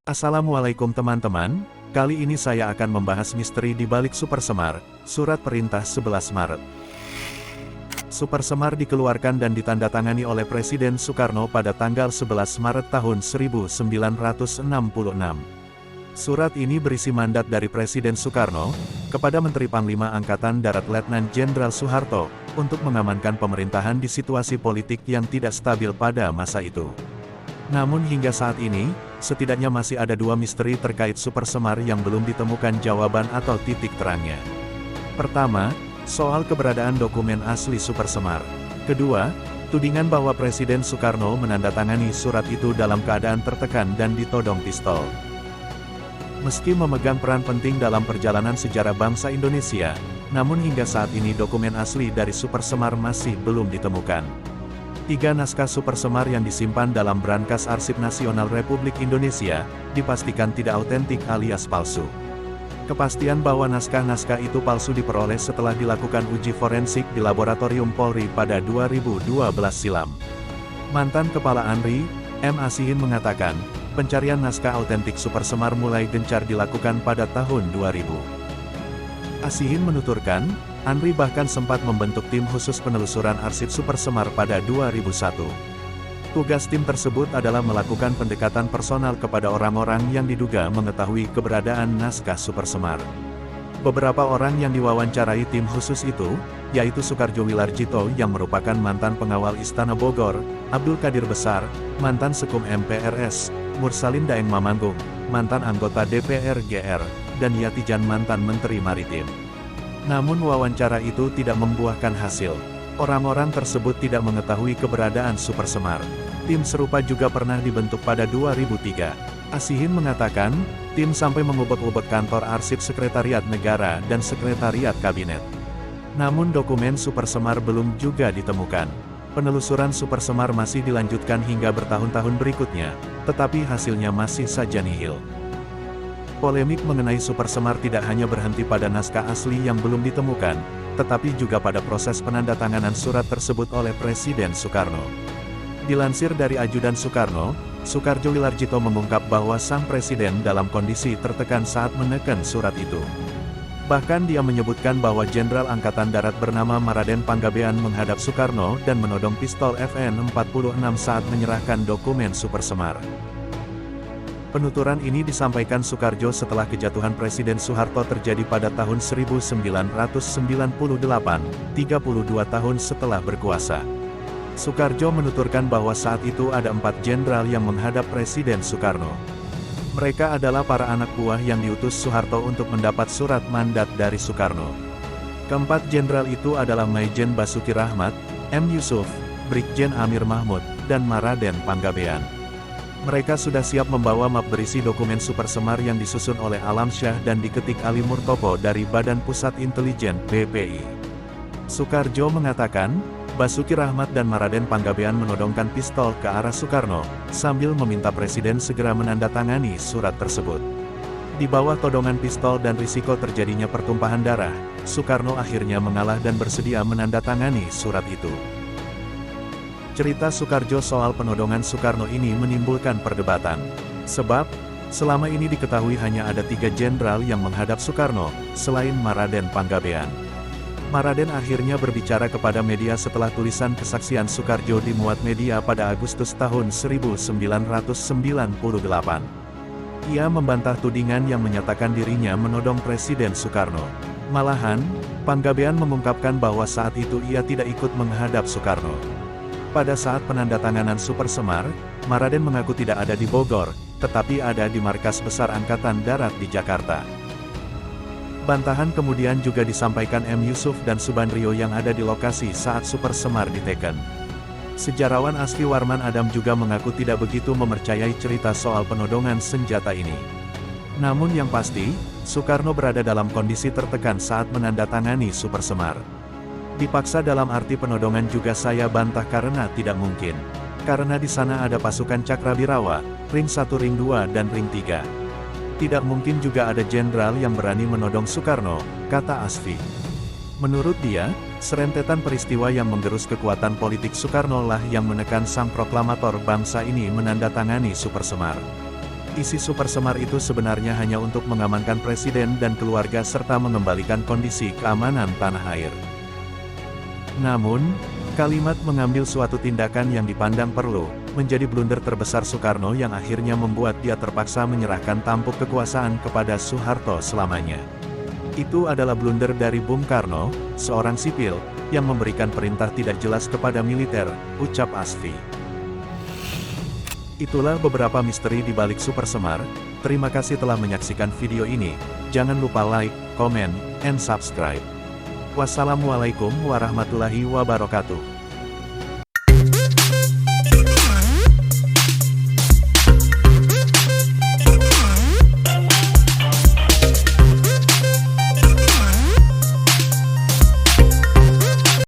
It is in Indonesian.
Assalamualaikum teman-teman, kali ini saya akan membahas misteri di balik Super Semar, Surat Perintah 11 Maret. Super Semar dikeluarkan dan ditandatangani oleh Presiden Soekarno pada tanggal 11 Maret tahun 1966. Surat ini berisi mandat dari Presiden Soekarno, kepada Menteri Panglima Angkatan Darat Letnan Jenderal Soeharto, untuk mengamankan pemerintahan di situasi politik yang tidak stabil pada masa itu. Namun hingga saat ini, setidaknya masih ada dua misteri terkait Super Semar yang belum ditemukan jawaban atau titik terangnya. Pertama, soal keberadaan dokumen asli Super Semar. Kedua, tudingan bahwa Presiden Soekarno menandatangani surat itu dalam keadaan tertekan dan ditodong pistol. Meski memegang peran penting dalam perjalanan sejarah bangsa Indonesia, namun hingga saat ini dokumen asli dari Super Semar masih belum ditemukan. 3 naskah Super Semar yang disimpan dalam Brankas Arsip Nasional Republik Indonesia, dipastikan tidak autentik alias palsu. Kepastian bahwa naskah-naskah itu palsu diperoleh setelah dilakukan uji forensik di Laboratorium Polri pada 2012 silam. Mantan Kepala ANRI, M. Asihin mengatakan, pencarian naskah autentik Super Semar mulai gencar dilakukan pada tahun 2000. Asihin menuturkan, ANRI bahkan sempat membentuk tim khusus penelusuran arsip Super Semar pada 2001. Tugas tim tersebut adalah melakukan pendekatan personal kepada orang-orang yang diduga mengetahui keberadaan naskah Super Semar. Beberapa orang yang diwawancarai tim khusus itu, yaitu Soekardjo Wilardjito yang merupakan mantan pengawal Istana Bogor, Abdul Qadir Besar, mantan Sekum MPRS, Mursalin Daeng Mamanggung, mantan anggota DPR GR, dan Yatijan mantan Menteri Maritim. Namun wawancara itu tidak membuahkan hasil. Orang-orang tersebut tidak mengetahui keberadaan Super Semar. Tim serupa juga pernah dibentuk pada 2003. Asihin mengatakan, tim sampai mengubek-ubek kantor arsip Sekretariat Negara dan Sekretariat Kabinet. Namun dokumen Super Semar belum juga ditemukan. Penelusuran Super Semar masih dilanjutkan hingga bertahun-tahun berikutnya, tetapi hasilnya masih saja nihil. Polemik mengenai Super Semar tidak hanya berhenti pada naskah asli yang belum ditemukan, tetapi juga pada proses penandatanganan surat tersebut oleh Presiden Soekarno. Dilansir dari ajudan Soekarno, Soekardjo Wilardjito mengungkap bahwa sang presiden dalam kondisi tertekan saat menekan surat itu. Bahkan dia menyebutkan bahwa Jenderal Angkatan Darat bernama Maraden Panggabean menghadap Soekarno dan menodong pistol FN-46 saat menyerahkan dokumen Super Semar. Penuturan ini disampaikan Soekardjo setelah kejatuhan Presiden Soeharto terjadi pada tahun 1998, 32 tahun setelah berkuasa. Soekardjo menuturkan bahwa saat itu ada 4 jenderal yang menghadap Presiden Soekarno. Mereka adalah para anak buah yang diutus Soeharto untuk mendapat surat mandat dari Soekarno. Keempat jenderal itu adalah Maijen Basuki Rahmat, M. Yusuf, Brigjen Amir Mahmud, dan Maraden Panggabean. Mereka sudah siap membawa map berisi dokumen Super Semar yang disusun oleh Alamsyah dan diketik Ali Murtopo dari Badan Pusat Intelijen (BPI). Soekardjo mengatakan, Basuki Rahmat dan Maraden Panggabean menodongkan pistol ke arah Soekarno, sambil meminta Presiden segera menandatangani surat tersebut. Di bawah todongan pistol dan risiko terjadinya pertumpahan darah, Soekarno akhirnya mengalah dan bersedia menandatangani surat itu. Cerita Soekardjo soal penodongan Soekarno ini menimbulkan perdebatan. Sebab, selama ini diketahui hanya ada 3 jenderal yang menghadap Soekarno, selain Maraden Panggabean. Maraden akhirnya berbicara kepada media setelah tulisan kesaksian Soekardjo dimuat media pada Agustus tahun 1998. Ia membantah tudingan yang menyatakan dirinya menodong Presiden Soekarno. Malahan, Panggabean mengungkapkan bahwa saat itu ia tidak ikut menghadap Soekarno. Pada saat penandatanganan Super Semar, Maraden mengaku tidak ada di Bogor, tetapi ada di Markas Besar Angkatan Darat di Jakarta. Bantahan kemudian juga disampaikan M. Yusuf dan Subandrio yang ada di lokasi saat Super Semar diteken. Sejarawan Asfi Warman Adam juga mengaku tidak begitu mempercayai cerita soal penodongan senjata ini. Namun yang pasti, Soekarno berada dalam kondisi tertekan saat menandatangani Super Semar. Dipaksa dalam arti penodongan juga saya bantah karena tidak mungkin. Karena di sana ada pasukan Cakrabirawa, Ring 1 Ring 2 dan Ring 3. Tidak mungkin juga ada jenderal yang berani menodong Soekarno, kata Asfi. Menurut dia, serentetan peristiwa yang menggerus kekuatan politik Soekarno lah yang menekan sang proklamator bangsa ini menandatangani Super Semar. Isi Super Semar itu sebenarnya hanya untuk mengamankan presiden dan keluarga serta mengembalikan kondisi keamanan tanah air. Namun, kalimat mengambil suatu tindakan yang dipandang perlu, menjadi blunder terbesar Soekarno yang akhirnya membuat dia terpaksa menyerahkan tampuk kekuasaan kepada Soeharto selamanya. Itu adalah blunder dari Bung Karno, seorang sipil, yang memberikan perintah tidak jelas kepada militer, ucap Asfi. Itulah beberapa misteri di balik Super Semar. Terima kasih telah menyaksikan video ini. Jangan lupa like, comment, and subscribe. Wassalamualaikum warahmatullahi wabarakatuh.